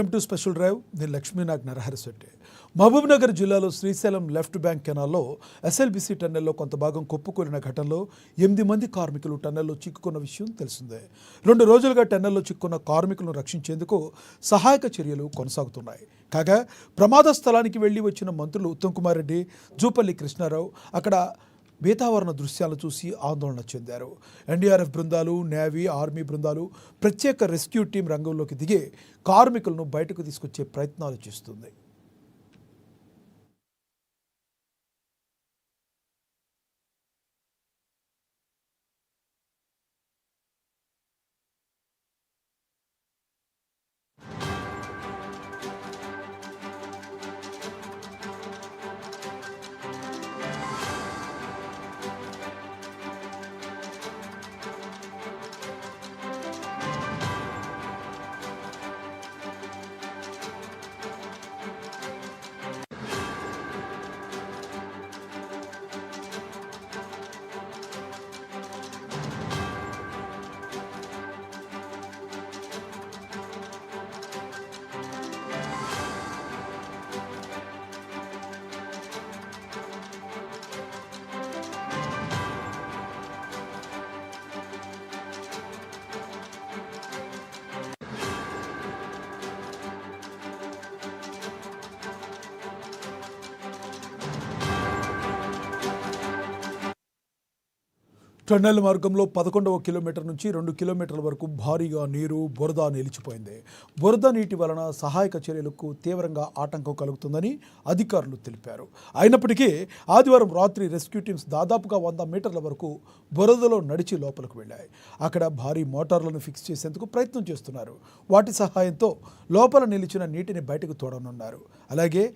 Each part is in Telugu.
Welcome to special drive. నేను లక్ష్మీనాగ్ నరహరిశెట్టి. మహబూబ్నగర్ జిల్లాలో శ్రీశైలం లెఫ్ట్ బ్యాంక్ కెనాల్లో ఎస్ఎల్బీసీ టన్నెల్లో కొంత భాగం కొప్పుకూలిన ఘటనలో 8 మంది కార్మికులు టన్నెల్లో చిక్కుకున్న విషయం తెలిసిందే. 2 రోజులుగా టన్నెల్లో చిక్కున్న కార్మికులను రక్షించేందుకు సహాయక చర్యలు కొనసాగుతున్నాయి. కాగా ప్రమాద స్థలానికి వెళ్లి వచ్చిన మంత్రులు ఉత్తమ్ కుమార్ రెడ్డి, జూపల్లి కృష్ణారావు అక్కడ బేతావరణ దృశ్యాలను చూసి ఆందోళన చెందారు. ఎన్డీఆర్ఎఫ్ బృందాలు, నేవీ, ఆర్మీ బృందాలు, ప్రత్యేక రెస్క్యూ టీం రంగంలోకి దిగి కార్మికులను బయటకు తీసుకొచ్చే ప్రయత్నాలు చేస్తుంది. టన్నెల్ మార్గంలో 11వ కిలోమీటర్ నుంచి 2 కిలోమీటర్ల వరకు భారీగా నీరు, బురద నిలిచిపోయింది. బురద నీటి వలన సహాయక చర్యలకు తీవ్రంగా ఆటంకం కలుగుతుందని అధికారులు తెలిపారు. అయినప్పటికీ ఆదివారం రాత్రి రెస్క్యూ టీమ్స్ దాదాపుగా 100 మీటర్ల వరకు బురదలో నడిచి లోపలికి వెళ్ళాయి. అక్కడ భారీ మోటార్లను ఫిక్స్ చేసేందుకు ప్రయత్నం చేస్తున్నారు. వాటి సహాయంతో లోపల నిలిచిన నీటిని బయటకు తోడనున్నారు. అలాగే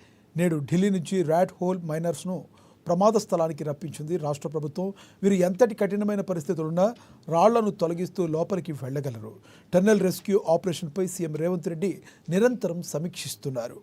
నేడు ఢిల్లీ నుంచి ర్యాట్ హోల్ మైనర్స్ను ప్రమాద స్థలానికి రప్పించింది రాష్ట్ర ప్రభుత్వం. వీరు ఎంతటి కఠినమైన పరిస్థితులున్నా రాళ్లను తొలగిస్తూ లోపలికి వెళ్లగలరు. టన్నెల్ రెస్క్యూ ఆపరేషన్పై సీఎం రేవంత్ రెడ్డి నిరంతరం సమీక్షిస్తున్నారు.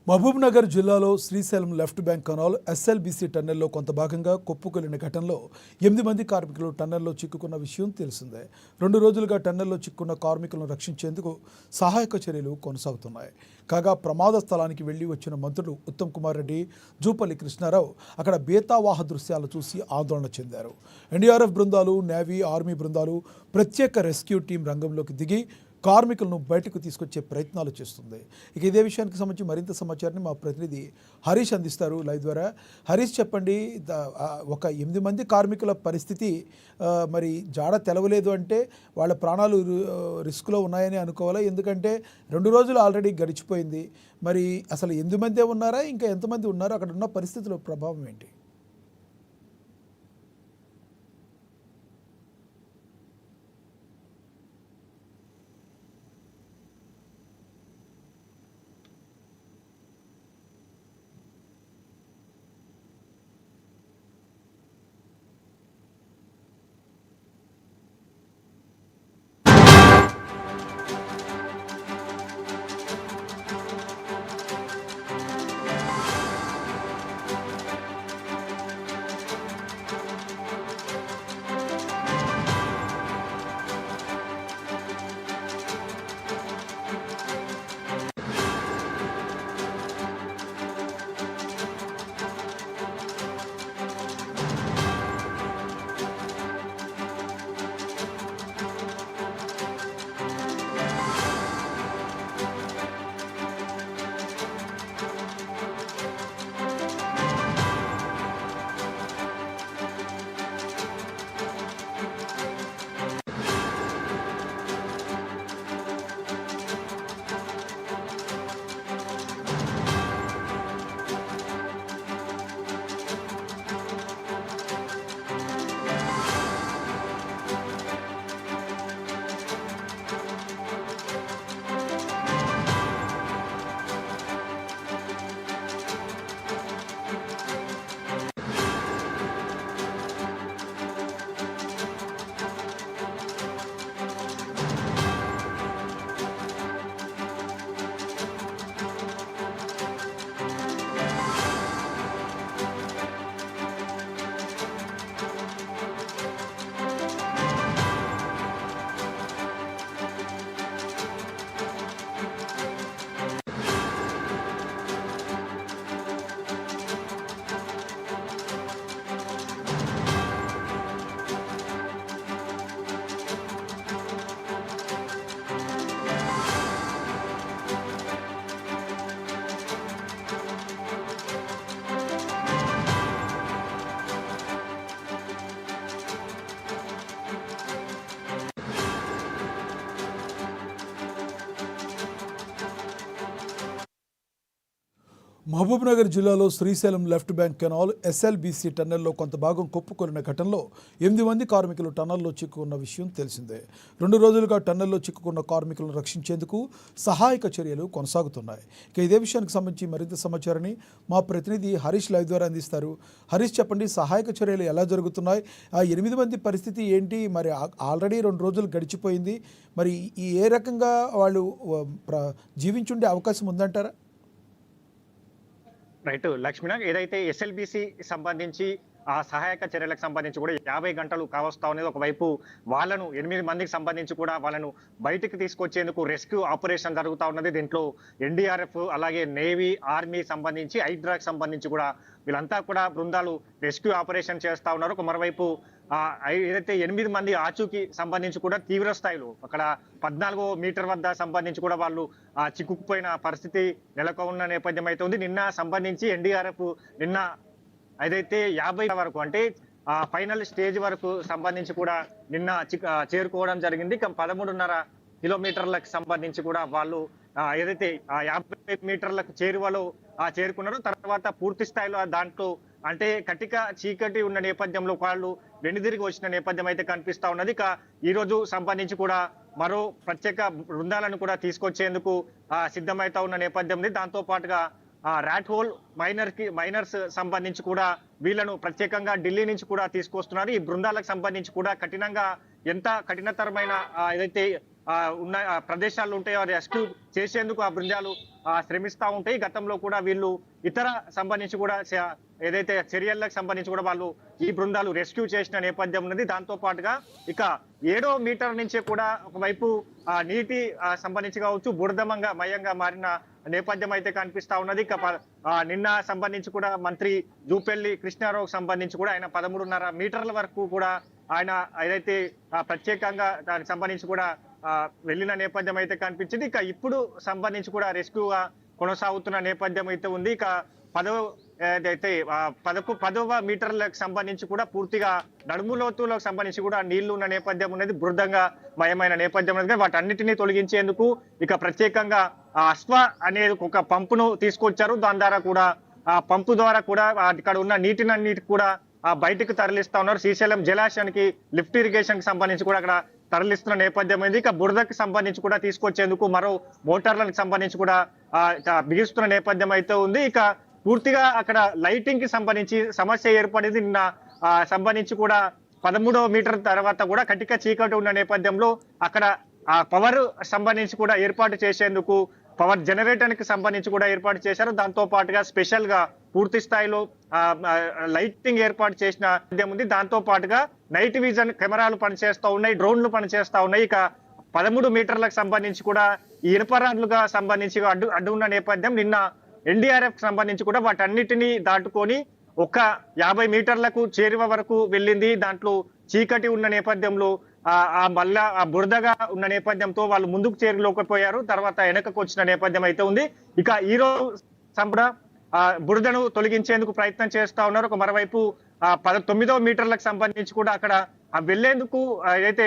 మహబూబ్నగర్ జిల్లాలో Srisailam left bank canal SLBC టన్నెల్లో కొంత భాగంగా కొప్పుకొలిన ఘటనలో 8 మంది కార్మికులు టన్నెల్లో చిక్కుకున్న విషయం తెలిసిందే. 2 రోజులుగా టన్నెల్లో చిక్కున్న కార్మికులను రక్షించేందుకు సహాయక చర్యలు కొనసాగుతున్నాయి. కాగా ప్రమాద స్థలానికి వెళ్లి వచ్చిన మంత్రులు ఉత్తమ్ కుమార్ రెడ్డి, జూపల్లి కృష్ణారావు అక్కడ బేతావాహ దృశ్యాలు చూసి ఆందోళన చెందారు. ఎన్డీఆర్ఎఫ్ బృందాలు, నేవీ, ఆర్మీ బృందాలు, ప్రత్యేక రెస్క్యూ టీం రంగంలోకి దిగి కార్మికులను బయటకు తీసుకొచ్చే ప్రయత్నాలు చేస్తుంది. ఇక ఇదే విషయానికి సంబంధించి మరింత సమాచారాన్ని మా ప్రతినిధి హరీష్ అందిస్తారు లైవ్ ద్వారా. హరీష్, చెప్పండి, ఒక 8 మంది కార్మికుల పరిస్థితి మరి జాడ తెలవలేదు అంటే వాళ్ళ ప్రాణాలు రిస్క్లో ఉన్నాయని అనుకోవాలా? ఎందుకంటే 2 రోజులు ఆల్రెడీ గడిచిపోయింది. మరి అసలు 8 మందే ఉన్నారా, ఇంకా ఎంతమంది ఉన్నారు? అక్కడ ఉన్న పరిస్థితుల ప్రభావం ఏంటి? మహబూబ్నగర్ జిల్లాలో Srisailam left bank canal SLBC టన్నెల్లో కొంత భాగం కొప్పుకొలిన ఘటనలో 8 మంది కార్మికులు టన్నెల్లో చిక్కుకున్న విషయం తెలిసిందే. 2 రోజులుగా టన్నెల్లో చిక్కుకున్న కార్మికులను రక్షించేందుకు సహాయక చర్యలు కొనసాగుతున్నాయి. ఇక ఇదే విషయానికి సంబంధించి మరింత సమాచారాన్ని మా ప్రతినిధి హరీష్ లైవ్ ద్వారా అందిస్తారు. హరీష్, చెప్పండి, సహాయక చర్యలు ఎలా జరుగుతున్నాయి? ఆ 8 మంది పరిస్థితి ఏంటి? మరి ఆల్రెడీ 2 రోజులు గడిచిపోయింది. మరి ఏ రకంగా వాళ్ళు జీవించుండే అవకాశం ఉందంటారా? రైట్ లక్ష్మీనాగ్, ఏదైతే ఎస్ఎల్బిసి సంబంధించి ఆ సహాయక చర్యలకు సంబంధించి కూడా 50 గంటలు కావస్తా ఉన్నది. ఒకవైపు వాళ్ళను 8 మందికి సంబంధించి కూడా వాళ్ళను బయటికి తీసుకొచ్చేందుకు రెస్క్యూ ఆపరేషన్ జరుగుతూ ఉన్నది. దీంట్లో ఎన్డీఆర్ఎఫ్, అలాగే నేవీ, ఆర్మీ సంబంధించి, హైడ్రాకి సంబంధించి కూడా వీళ్ళంతా కూడా బృందాలు రెస్క్యూ ఆపరేషన్ చేస్తా ఉన్నారు. మరోవైపు ఏదైతే 8 మంది ఆచూకీ సంబంధించి కూడా తీవ్ర స్థాయిలో అక్కడ 14వ మీటర్ వద్ద సంబంధించి కూడా వాళ్ళు చిక్కుకుపోయిన పరిస్థితి నెలకొన్న నేపథ్యం అయితే ఉంది. నిన్న సంబంధించి ఎన్డీఆర్ఎఫ్ నిన్న ఏదైతే 50 వరకు, అంటే ఫైనల్ స్టేజ్ వరకు సంబంధించి కూడా నిన్న చేరుకోవడం జరిగింది. 13.5 కిలోమీటర్లకు సంబంధించి కూడా వాళ్ళు ఏదైతే 50 మీటర్లకు చేరువలో చేరుకున్నారో, తర్వాత పూర్తి స్థాయిలో దాంట్లో అంటే కటిక చీకటి ఉన్న నేపథ్యంలో వాళ్ళు వెనుదిరిగి వచ్చిన నేపథ్యం అయితే కనిపిస్తా ఉన్నది. ఇక ఈ రోజు సంబంధించి కూడా మరో ప్రత్యేక బృందాలను కూడా తీసుకొచ్చేందుకు సిద్ధమైతా ఉన్న నేపథ్యం ఉంది. దాంతో పాటుగా రాట్ హోల్ మైనర్స్ సంబంధించి కూడా వీళ్ళను ప్రత్యేకంగా ఢిల్లీ నుంచి కూడా తీసుకొస్తున్నారు. ఈ బృందాలకు సంబంధించి కూడా ఎంత కఠినతరమైన ఏదైతే ఉన్న ప్రదేశాలు ఉంటాయో రెస్క్యూ చేసేందుకు ఆ బృందాలు శ్రమిస్తూ ఉంటాయి. గతంలో కూడా వీళ్ళు ఇతర సంబంధించి కూడా ఏదైతే చర్యలకు సంబంధించి కూడా వాళ్ళు ఈ బృందాలు రెస్క్యూ చేసిన నేపథ్యం ఉన్నది. దాంతో పాటుగా ఇక 7వ మీటర్ నుంచే కూడా ఒకవైపు నీటి సంబంధించి కావచ్చు మయంగా మారిన నేపథ్యం అయితే కనిపిస్తా ఉన్నది. ఇక నిన్న సంబంధించి కూడా మంత్రి జూపెల్లి కృష్ణారావుకు సంబంధించి కూడా ఆయన 13.5 మీటర్ల వరకు కూడా ఆయన ఏదైతే ప్రత్యేకంగా దానికి సంబంధించి కూడా వెళ్ళిన నేపథ్యం అయితే కనిపించింది. ఇక ఇప్పుడు సంబంధించి కూడా రెస్క్యూగా కొనసాగుతున్న నేపథ్యం అయితే ఉంది. ఇక 10వ మీటర్లకు సంబంధించి కూడా పూర్తిగా నడుము లోతులకు సంబంధించి కూడా నీళ్లు ఉన్న నేపథ్యం ఉన్నది, బృందంగా మయమైన నేపథ్యం ఉన్నది. వాటన్నిటినీ తొలగించేందుకు ఇక ప్రత్యేకంగా అశ్వ అనేది ఒక పంపును తీసుకొచ్చారు. దాని ద్వారా కూడా ఆ పంపు ద్వారా కూడా ఇక్కడ ఉన్న నీటినన్నిటి కూడా బయటకు తరలిస్తా ఉన్నారు. శ్రీశైలం జలాశయానికి లిఫ్ట్ ఇరిగేషన్ కి సంబంధించి కూడా అక్కడ తరలిస్తున్న నేపథ్యం అయింది. ఇక బురదకి సంబంధించి కూడా తీసుకొచ్చేందుకు మరో మోటార్లకు సంబంధించి కూడా బిగిస్తున్న నేపథ్యం అయితే ఉంది. ఇక పూర్తిగా అక్కడ లైటింగ్ కి సంబంధించి సమస్య ఏర్పడింది. నిన్న సంబంధించి కూడా 13వ మీటర్ తర్వాత కూడా కటిక చీకటి ఉన్న నేపథ్యంలో అక్కడ పవర్ సంబంధించి కూడా ఏర్పాటు చేసేందుకు పవర్ జనరేటర్ కి సంబంధించి కూడా ఏర్పాటు చేశారు. దాంతో పాటుగా స్పెషల్ గా పూర్తి స్థాయిలో లైటింగ్ ఏర్పాటు చేసిన ఉంది. దాంతో పాటుగా నైట్ విజన్ కెమెరాలు పనిచేస్తా ఉన్నాయి, డ్రోన్లు పనిచేస్తా ఉన్నాయి. ఇక 13 మీటర్లకు సంబంధించి కూడా ఈ ఇనుపరాడ్లుగా సంబంధించి అడ్డు ఉన్న నేపథ్యం. నిన్న ఎన్డీఆర్ఎఫ్ సంబంధించి కూడా వాటన్నిటినీ దాటుకొని 50 మీటర్లకు చేరువ వరకు వెళ్ళింది. దాంట్లో చీకటి ఉన్న నేపథ్యంలో మళ్ళా బురదగా ఉన్న నేపథ్యంతో వాళ్ళు ముందుకు చేరుకోలేకపోయారు. తర్వాత వెనకకు వచ్చిన నేపథ్యం అయితే ఉంది. ఇక ఈ రోజు బురదను తొలగించేందుకు ప్రయత్నం చేస్తా ఉన్నారు. మరోవైపు 19వ మీటర్లకు సంబంధించి కూడా అక్కడ వెళ్లేందుకు ఏదైతే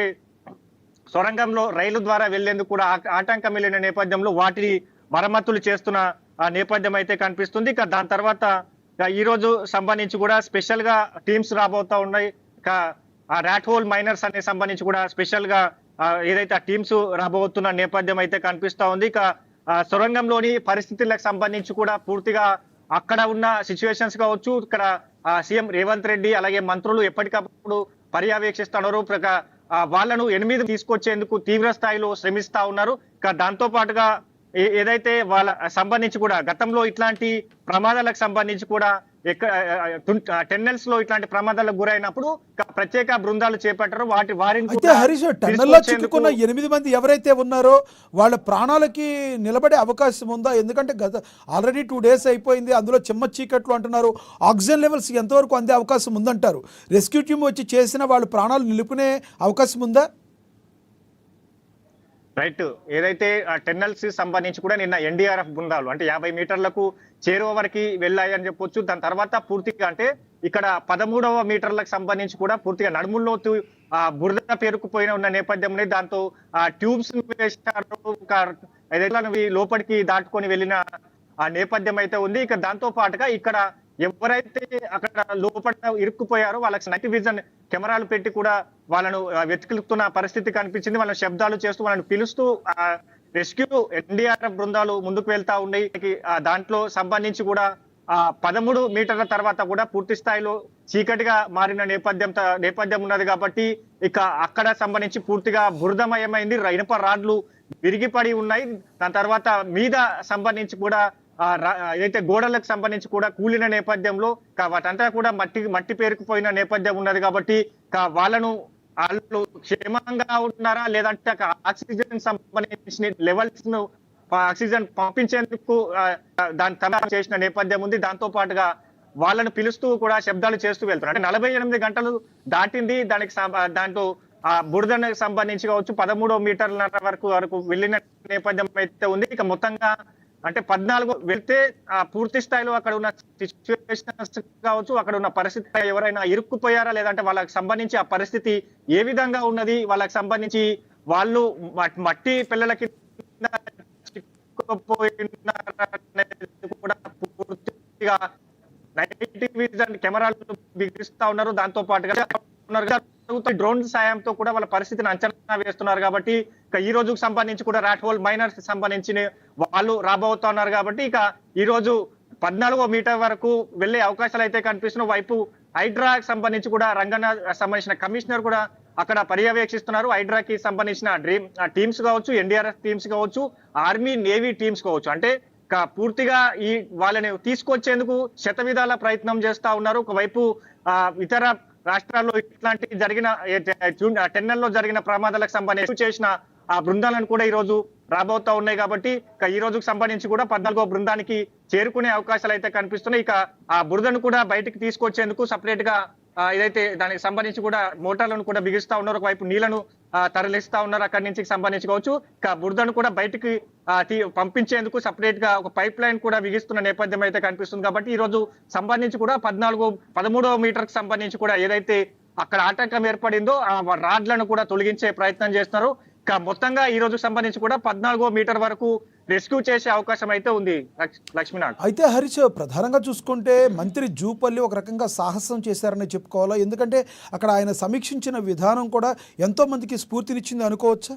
సొరంగంలో రైలు ద్వారా వెళ్లేందుకు కూడా ఆటంకం వెళ్ళిన నేపథ్యంలో వాటిని మరమ్మతులు చేస్తున్న నేపథ్యం అయితే కనిపిస్తుంది. ఇక దాని తర్వాత ఈ రోజు సంబంధించి కూడా స్పెషల్ గా టీమ్స్ రాబోతా ఉన్నాయి. ఇక రాట్ హోల్ మైనర్స్ అనే సంబంధించి కూడా స్పెషల్ గా ఏదైతే ఆ టీమ్స్ రాబోతున్న నేపథ్యం అయితే కనిపిస్తా ఉంది. ఇక సొరంగంలోని పరిస్థితులకు సంబంధించి కూడా పూర్తిగా అక్కడ ఉన్న సిచ్యువేషన్స్ కావచ్చు, ఇక్కడ సీఎం రేవంత్ రెడ్డి అలాగే మంత్రులు ఎప్పటికప్పుడు పర్యవేక్షిస్తున్నారు. వాళ్ళను 8 తీసుకొచ్చేందుకు తీవ్ర స్థాయిలో శ్రమిస్తా ఉన్నారు. ఇక దాంతో పాటుగా ఏదైతే వాళ్ళ సంబంధించి కూడా గతంలో ఇట్లాంటి ప్రమాదాలకు సంబంధించి కూడా టెన్నెల్స్ లో ఇట్లాంటి ప్రమాదాలకు గురైనప్పుడు ప్రత్యేక బృందాలు చేపట్టారు. అయితే హరీష్, టెన్నెల్లో చిక్కుకున్న 8 మంది ఎవరైతే ఉన్నారో వాళ్ళ ప్రాణాలకి నిలబడే అవకాశం ఉందా? ఎందుకంటే ఆల్రెడీ 2 డేస్ అయిపోయింది, అందులో చిమ్మ చీకట్లు అంటున్నారు. ఆక్సిజన్ లెవెల్స్ ఎంతవరకు అందే అవకాశం ఉందంటారు? రెస్క్యూ టీమ్ వచ్చి చేసిన వాళ్ళ ప్రాణాలు నిలుపుకునే అవకాశం ఉందా? రైట్, ఏదైతే టెన్నెల్స్ సంబంధించి కూడా నిన్న ఎన్డీఆర్ఎఫ్ బృందాలు అంటే 50 మీటర్లకు చేరువ వరకు వెళ్ళాయని చెప్పొచ్చు. దాని తర్వాత పూర్తిగా అంటే ఇక్కడ 13వ మీటర్లకు సంబంధించి కూడా పూర్తిగా నడుముల్లోతు బురద పేరుకుపోయిన ఉన్న నేపథ్యం. దాంతో ట్యూబ్స్ వేశారు. ఏదైతే లోపలికి దాటుకొని వెళ్ళిన ఆ నేపథ్యం అయితే ఉంది. ఇక దాంతో పాటుగా ఇక్కడ ఎవరైతే అక్కడ లోపల ఇరుక్కుపోయారో వాళ్ళకి నైట్ విజన్ కెమెరాలు పెట్టి కూడా వాళ్ళను వెతుకుతున్న పరిస్థితి కనిపించింది. వాళ్ళని శబ్దాలు చేస్తూ వాళ్ళని పిలుస్తూ రెస్క్యూ ఎన్డీఆర్ఎఫ్ బృందాలు ముందుకు వెళ్తా ఉన్నాయి. దాంట్లో సంబంధించి కూడా 13 మీటర్ల తర్వాత కూడా పూర్తి స్థాయిలో చీకటిగా మారిన నేపథ్యం ఉన్నది కాబట్టి ఇక అక్కడ సంబంధించి పూర్తిగా బురదమయమైంది. ఇనుప రాడ్లు విరిగిపడి ఉన్నాయి. దాని తర్వాత మీద సంబంధించి కూడా ఏదైతే గోడలకు సంబంధించి కూడా కూలిన నేపథ్యంలో వాటంతా కూడా మట్టి పేరుకుపోయిన నేపథ్యం ఉన్నది కాబట్టి వాళ్ళు క్షేమంగా ఉంటున్నారా లేదంటే ఆక్సిజన్ సంబంధించిన లెవెల్స్ ను ఆక్సిజన్ పంపించేందుకు దాని తమ చేసిన నేపథ్యం ఉంది. దాంతో పాటుగా వాళ్ళను పిలుస్తూ కూడా శబ్దాలు చేస్తూ వెళ్తున్నారు. అంటే 48 గంటలు దాటింది. దాంట్లో బురదకు సంబంధించి కావచ్చు 13 మీటర్ల వరకు వెళ్ళిన నేపథ్యం అయితే ఉంది. ఇక మొత్తంగా అంటే 14 వెళ్తే పూర్తి స్థాయిలో అక్కడ ఉన్న సిచ్యువేషన్స్ కావచ్చు, అక్కడ ఉన్న పరిస్థితి ఎవరైనా ఇరుక్కుపోయారా లేదంటే వాళ్ళకి సంబంధించి ఆ పరిస్థితి ఏ విధంగా ఉన్నది, వాళ్ళకి సంబంధించి వాళ్ళు మట్టి పిల్లలకి కూడా పూర్తిగా నైట్ విజన్ కెమెరాలు బిగిస్తా ఉన్నారు. దాంతో పాటుగా డ్రోన్ సాయంతో కూడా వాళ్ళ పరిస్థితిని అంచనా వేస్తున్నారు కాబట్టి ఇక ఈ రోజుకు సంబంధించి కూడా రాట్ హోల్ మైనర్స్ సంబంధించి వాళ్ళు రాబోతున్నారు కాబట్టి ఇక ఈ రోజు 14వ మీటర్ వరకు వెళ్లే అవకాశాలు అయితే కనిపిస్తున్నాయి. వైపు హైడ్రాకి సంబంధించి కూడా రంగన్న సంబంధించిన కమిషనర్ కూడా అక్కడ పర్యవేక్షిస్తున్నారు. హైడ్రాకి సంబంధించిన టీమ్స్ కావచ్చు, ఎన్డీఆర్ఎఫ్ టీమ్స్ కావచ్చు, ఆర్మీ నేవీ టీమ్స్ కావచ్చు, అంటే పూర్తిగా ఈ వాళ్ళని తీసుకొచ్చేందుకు శతవిధాల ప్రయత్నం చేస్తా ఉన్నారు. ఒకవైపు ఇతర రాష్ట్రాల్లో ఇట్లాంటి జరిగిన 10 నెలల్లో జరిగిన ప్రమాదాలకు సంబంధించి చేసిన ఆ బృందాలను కూడా ఈ రోజు రాబోతా ఉన్నాయి కాబట్టి ఈ రోజుకు సంబంధించి కూడా 14వ బృందానికి చేరుకునే అవకాశాలు అయితే కనిపిస్తున్నాయి. ఇక ఆ బృందను కూడా బయటికి తీసుకొచ్చేందుకు సపరేట్ గా ఏదైతే దానికి సంబంధించి కూడా మోటార్లను కూడా బిగిస్తా ఉన్నారు. ఒకవైపు నీళ్లను తరలిస్తా ఉన్నారు. అక్కడి నుంచి సంబంధించి కావచ్చు ఇక బురదను కూడా బయటికి పంపించేందుకు సపరేట్ గా ఒక పైప్ లైన్ కూడా బిగిస్తున్న నేపథ్యం అయితే కనిపిస్తుంది. కాబట్టి ఈ రోజు సంబంధించి కూడా 13వ మీటర్ కి సంబంధించి కూడా ఏదైతే అక్కడ ఆటంకం ఏర్పడిందో ఆ రాడ్లను కూడా తొలగించే ప్రయత్నం చేస్తున్నారు. మొత్తంగా ఈ రోజు సంబంధించి కూడా 14వ మీటర్ వరకు రెస్క్యూ చేసే అవకాశం అయితే ఉంది. లక్ష్మీనాథ్, అయితే హరీష్, ప్రధానంగా చూసుకుంటే మంత్రి జూపల్లి ఒక రకంగా సాహసం చేశారని చెప్పుకోవాలా? ఎందుకంటే అక్కడ ఆయన సమీక్షించిన విధానం కూడా ఎంతో మందికి స్ఫూర్తినిచ్చింది అనుకోవచ్చా?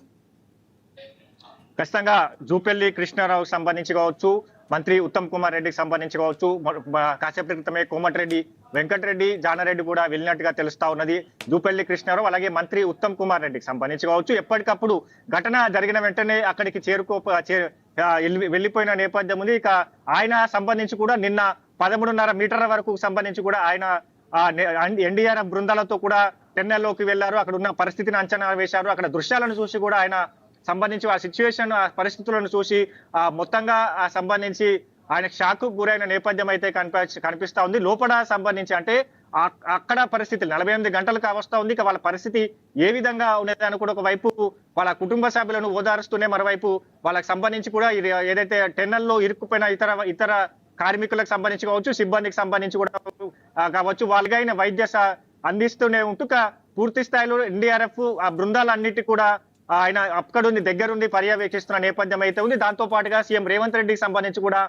ఖచ్చితంగా జూపల్లి కృష్ణారావు సంబంధించి కావచ్చు, మంత్రి ఉత్తమ్ కుమార్ రెడ్డికి సంబంధించి కావచ్చు, కాసేపటి క్రితమే కోమటిరెడ్డి వెంకటరెడ్డి జానారెడ్డి కూడా వెళ్ళినట్టుగా తెలుస్తా ఉన్నది. జూపల్లి కృష్ణారావు అలాగే మంత్రి ఉత్తమ్ కుమార్ రెడ్డికి సంబంధించి కావచ్చు ఎప్పటికప్పుడు ఘటన జరిగిన వెంటనే అక్కడికి వెళ్ళిపోయిన నేపథ్యం ఉంది. ఇక ఆయన సంబంధించి కూడా నిన్న 13.5 మీటర్ల వరకు సంబంధించి కూడా ఆయన ఎన్డీఆర్ఎఫ్ బృందాలతో కూడా టెన్నెల్లోకి వెళ్లారు. అక్కడ ఉన్న పరిస్థితిని అంచనా వేశారు. అక్కడ దృశ్యాలను చూసి కూడా ఆయన సంబంధించి ఆ సిచ్యువేషన్ ఆ పరిస్థితులను చూసి మొత్తంగా సంబంధించి ఆయన షాక్ గురైన నేపథ్యం అయితే కనిపిస్తా ఉంది. లోపల సంబంధించి అంటే అక్కడ పరిస్థితి 48 గంటలు కావస్తా ఉంది. ఇక వాళ్ళ పరిస్థితి ఏ విధంగా ఉన్నదని కూడా ఒకవైపు వాళ్ళ కుటుంబ సభ్యులను ఓదారుస్తూనే మరోవైపు వాళ్ళకి సంబంధించి కూడా ఏదైతే టెన్నెల్లో ఇరుక్కుపోయిన ఇతర కార్మికులకు సంబంధించి కావచ్చు, సిబ్బందికి సంబంధించి కూడా కావచ్చు, వాళ్ళకైన వైద్య అందిస్తూనే ఉంటూ పూర్తి స్థాయిలో ఎన్డీఆర్ఎఫ్ ఆ బృందాలన్నిటి కూడా ఆయన అక్కడుండి దగ్గరుండి పర్యవేక్షిస్తున్న నేపథ్యం అయితే ఉంది. దాంతో పాటుగా సీఎం రేవంత్ రెడ్డికి సంబంధించి కూడా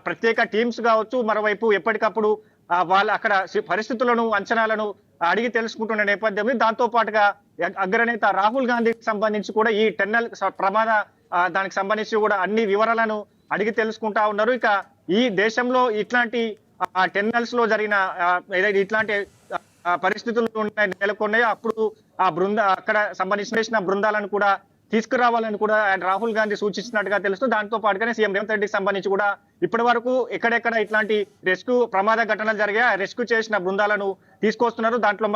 ప్రత్యేక టీమ్స్ కావచ్చు, మరోవైపు ఎప్పటికప్పుడు వాళ్ళ అక్కడ పరిస్థితులను అంచనాలను అడిగి తెలుసుకుంటున్న నేపథ్యం. దాంతో పాటుగా అగ్రనేత రాహుల్ గాంధీకి సంబంధించి కూడా ఈ టెన్నెల్ ప్రమాద దానికి సంబంధించి కూడా అన్ని వివరాలను అడిగి తెలుసుకుంటా ఉన్నారు. ఇక ఈ దేశంలో ఇట్లాంటి టెన్నెల్స్ లో జరిగిన ఏదైతే ఇట్లాంటి పరిస్థితులు నెలకొన్నాయో అప్పుడు అక్కడ సంబంధించిన బృందాలను కూడా తీసుకురావాలని కూడా రాహుల్ గాంధీ సూచించినట్టుగా తెలుస్తుంది. దాంతో పాటుగానే సీఎం రేవంత్ రెడ్డికి సంబంధించి కూడా ఇప్పటి వరకు ఎక్కడెక్కడ ఇట్లాంటి రెస్క్యూ ప్రమాద ఘటనలు జరిగాయి రెస్క్యూ చేసిన బృందాలను తీసుకొస్తున్నారు. దాంట్లో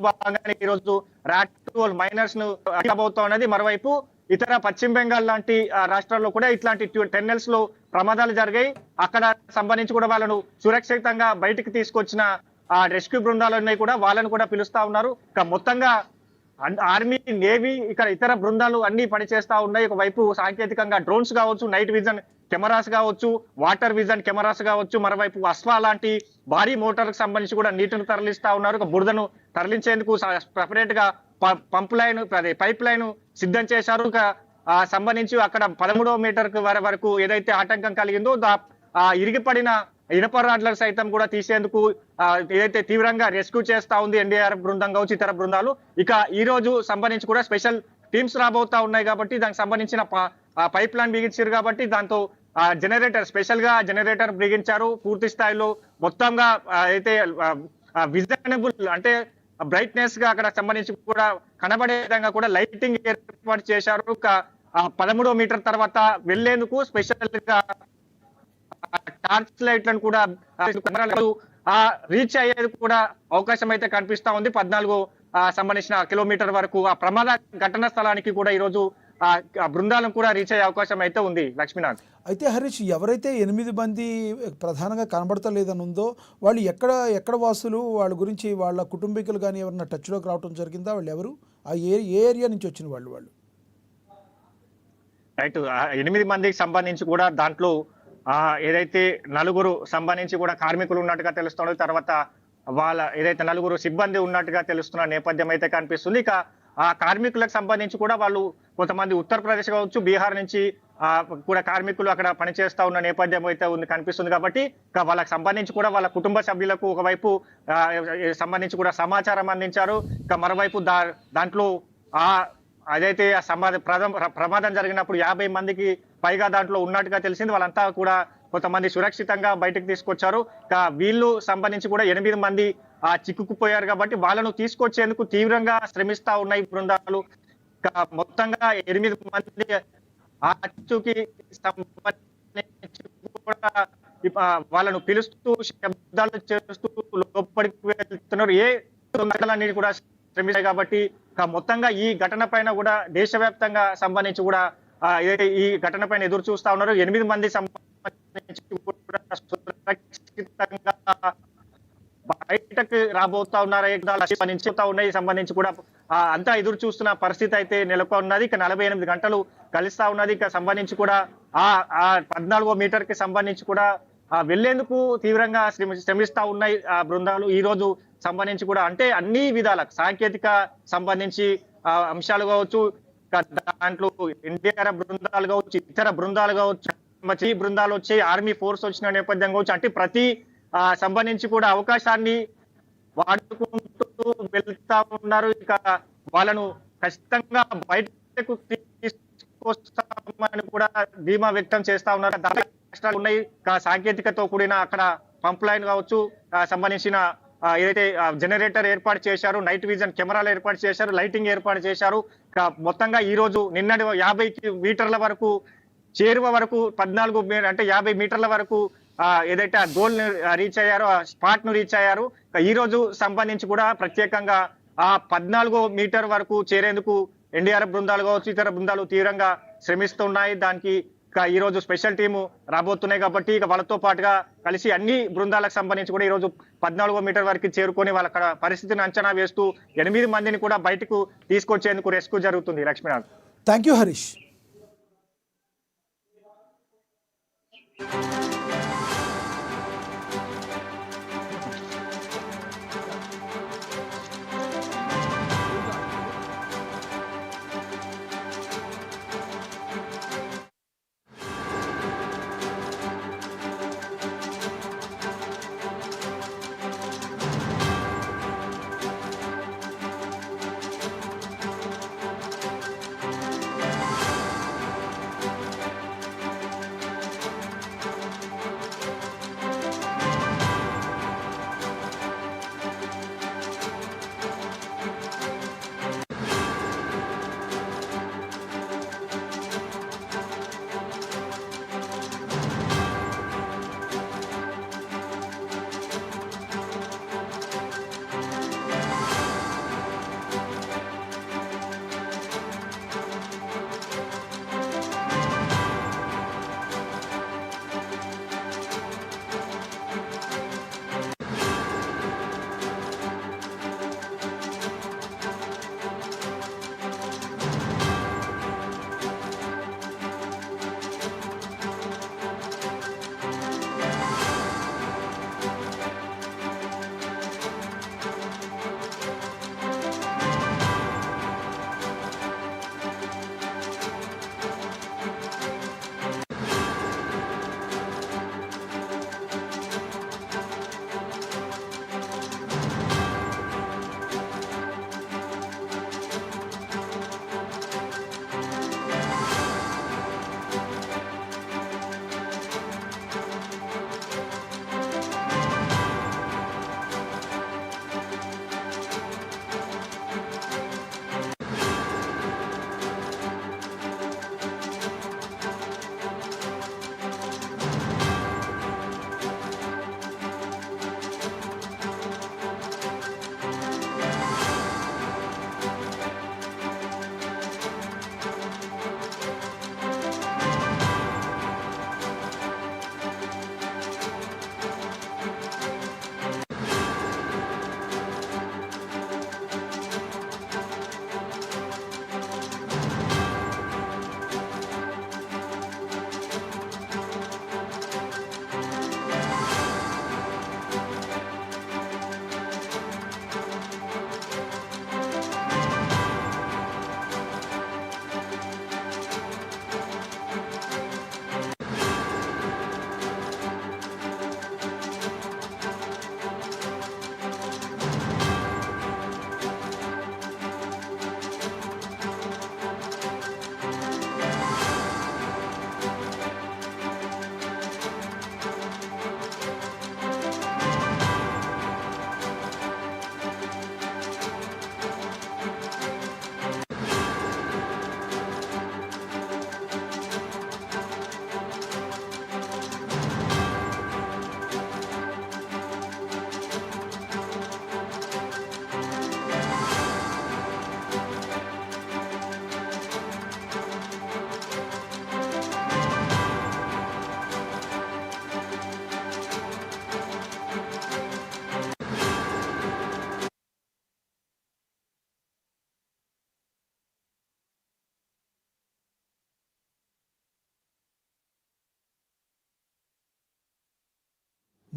భాగంగానే ఈ రోజు రాట్ హోల్ మైనర్స్ ను అడగబోతా ఉన్నది. మరోవైపు ఇతర పశ్చిమ బెంగాల్ లాంటి రాష్ట్రాల్లో కూడా ఇట్లాంటి టెన్నెల్స్ లో ప్రమాదాలు జరిగాయి. అక్కడ సంబంధించి కూడా వాళ్ళను సురక్షితంగా బయటికి తీసుకొచ్చిన రెస్క్యూ బృందాలు కూడా వాళ్ళను కూడా పిలుస్తా ఉన్నారు. మొత్తంగా ఆర్మీ నేవీ ఇక్కడ ఇతర బృందాలు అన్ని పనిచేస్తా ఉన్నాయి. ఒకవైపు సాంకేతికంగా డ్రోన్స్ కావచ్చు, నైట్ విజన్ కెమెరాస్ కావచ్చు, వాటర్ విజన్ కెమెరాస్ కావచ్చు, మరోవైపు అస్వా లాంటి భారీ మోటార్లకు సంబంధించి కూడా నీటిని తరలిస్తా ఉన్నారు. బురదను తరలించేందుకు సపరేట్ గా పైప్ లైన్ సిద్ధం చేశారు. సంబంధించి అక్కడ 13వ మీటర్ వరకు ఏదైతే ఆటంకం కలిగిందో ఇరిగిపడిన ఇనప రాడ్లను సైతం కూడా తీసేందుకు ఏదైతే తీవ్రంగా రెస్క్యూ చేస్తా ఉంది ఎన్డీఆర్ఎఫ్ బృందం కావచ్చు ఇతర బృందాలు. ఇక ఈ రోజు సంబంధించి కూడా స్పెషల్ టీమ్స్ రాబోతా ఉన్నాయి కాబట్టి దానికి సంబంధించిన పైప్ లైన్ బిగించారు కాబట్టి దాంతో జనరేటర్ స్పెషల్ గా జనరేటర్ బిగించారు. పూర్తి స్థాయిలో మొత్తంగా అయితే విజనబుల్ అంటే బ్రైట్నెస్ గా అక్కడ సంబంధించి కూడా కనబడే విధంగా కూడా లైటింగ్ ఏర్పాటు చేశారు. 13వ మీటర్ తర్వాత వెళ్లేందుకు స్పెషల్ గా టార్చ్ లైట్లను కూడా రీచ్ అయ్యేది కూడా అవకాశం అయితే కనిపిస్తా ఉంది. 14 సంబంధించిన కిలోమీటర్ వరకు ఆ ప్రమాద ఘటన స్థలానికి కూడా ఈ రోజు బృందాలను కూడా రీచ్ అయ్యే అవకాశం అయితే ఉంది లక్ష్మీనాథ్. అయితే హరీష్, ఎవరైతే 8 మంది ప్రధానంగా కనబడతలేదని ఉందో వాళ్ళు ఎక్కడ వాసులు, వాళ్ళ గురించి వాళ్ళ కుటుంబీకులు కానీ ఎవరన్నా టచ్లోకి రావడం జరిగిందా? వాళ్ళు ఎవరు, ఏ ఏరియా నుంచి వచ్చిన వాళ్ళు? రైట్, 8 మందికి సంబంధించి కూడా దాంట్లో ఏదైతే 4 సంబంధించి కూడా కార్మికులు ఉన్నట్టుగా తెలుస్తుంది. తర్వాత వాళ్ళ ఏదైతే 4 సిబ్బంది ఉన్నట్టుగా తెలుస్తున్న నేపథ్యం అయితే కనిపిస్తుంది. ఇక ఆ కార్మికులకు సంబంధించి కూడా వాళ్ళు కొంతమంది ఉత్తరప్రదేశ్ కావచ్చు, బీహార్ నుంచి కూడా కార్మికులు అక్కడ పనిచేస్తా ఉన్న నేపథ్యం అయితే కనిపిస్తుంది. కాబట్టి ఇక వాళ్ళకి సంబంధించి కూడా వాళ్ళ కుటుంబ సభ్యులకు ఒకవైపు సంబంధించి కూడా సమాచారం అందించారు. ఇక మరోవైపు దాంట్లో అదైతే ప్రమాదం జరిగినప్పుడు 50 మందికి పైగా దాంట్లో ఉన్నట్టుగా తెలిసింది. వాళ్ళంతా కూడా కొంతమంది సురక్షితంగా బయటకు తీసుకొచ్చారు. వీళ్ళు సంబంధించి కూడా 8 మంది చిక్కుకుపోయారు కాబట్టి వాళ్ళను తీసుకొచ్చేందుకు తీవ్రంగా శ్రమిస్తా ఉన్నాయి బృందాలు. మొత్తంగా 8 మంది అచ్చుకి సంబంధించి కూడా వాళ్ళను పిలుస్తూ శబ్దాలు చేస్తూ లోపలికి వెళ్తున్నారు. ఏ కూడా శ్రమిస్తాయి కాబట్టి మొత్తంగా ఈ ఘటన పైన కూడా దేశవ్యాప్తంగా సంబంధించి కూడా ఈ ఘటన పైన ఎదురు చూస్తా ఉన్నారు. 8 మంది సంబంధించి కూడా సురక్షితంగా బయటకు రాబోతా ఉన్నాయి. సంబంధించి కూడా అంతా ఎదురు చూస్తున్న పరిస్థితి అయితే నెలకొన్నది. ఇక 48 గంటలు కలుస్తా ఉన్నది. ఇక సంబంధించి కూడా 14వ మీటర్ కి సంబంధించి కూడా వెళ్లేందుకు తీవ్రంగా శ్రమిస్తా ఉన్నాయి ఆ బృందాలు. ఈ రోజు సంబంధించి కూడా అంటే అన్ని విధాల సాంకేతిక సంబంధించి అంశాలు కావచ్చు, దాంట్లో ఎన్డీఆర్ఎఫ్ బృందాలు కావచ్చు, ఇతర బృందాలు కావచ్చు, ఈ బృందాలు వచ్చి ఆర్మీ ఫోర్స్ వచ్చిన నేపథ్యం కావచ్చు, అంటే ప్రతి సంబంధించి కూడా అవకాశాన్ని వాడుకుంటూ వెళ్తా ఉన్నారు. ఇక వాళ్ళను ఖచ్చితంగా బయటకు తీసుకొస్తామని కూడా ధీమా వ్యక్తం చేస్తా ఉన్నారు. కష్టాలు ఉన్నాయి. సాంకేతికతో కూడిన అక్కడ పంప్ లైన్ కావచ్చు, సంబంధించిన ఏదైతే జనరేటర్ ఏర్పాటు చేశారు, నైట్ విజన్ కెమెరాలు ఏర్పాటు చేశారు, లైటింగ్ ఏర్పాటు చేశారు. మొత్తంగా ఈ రోజు నిన్నటి 50 మీటర్ల వరకు చేరువ వరకు 14 అంటే 50 మీటర్ల వరకు ఏదైతే గోల్ రీచ్ అయ్యారో, ఆ స్పాట్ ను రీచ్ అయ్యారు. ఈ రోజు సంబంధించి కూడా ప్రత్యేకంగా 14వ మీటర్ వరకు చేరేందుకు ఎన్డీఆర్ఎఫ్ బృందాలు కావచ్చు, ఇతర బృందాలు తీవ్రంగా శ్రమిస్తున్నాయి. దానికి ఈ రోజు స్పెషల్ టీము రాబోతున్నాయి కాబట్టి ఇక వాళ్ళతో పాటుగా కలిసి అన్ని బృందాలకు సంబంధించి కూడా ఈ రోజు 14వ మీటర్ వరకు చేరుకొని వాళ్ళ పరిస్థితిని అంచనా వేస్తూ 8 మందిని కూడా బయటకు తీసుకొచ్చేందుకు రెస్క్యూ జరుగుతుంది. Lakshminath, thank you Harish.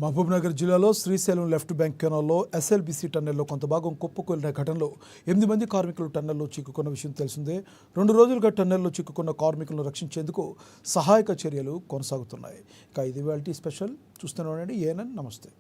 మహబూబ్నగర్ జిల్లాలో శ్రీశైలం లెఫ్ట్ బ్యాంక్ కెనాల్లో ఎస్ఎల్బీసీ టన్నెల్లో కొంత భాగం కుప్పకూలిన ఘటనలో 8 మంది కార్మికులు టన్నెల్లో చిక్కుకున్న విషయం తెలిసిందే. 2 రోజులుగా టన్నెల్లో చిక్కుకున్న కార్మికులను రక్షించేందుకు సహాయక చర్యలు కొనసాగుతున్నాయి. ఇక ఇది ఇవాల్టి స్పెషల్. చూస్తూనే ఉండండి ఏఎన్ఎన్. నమస్తే.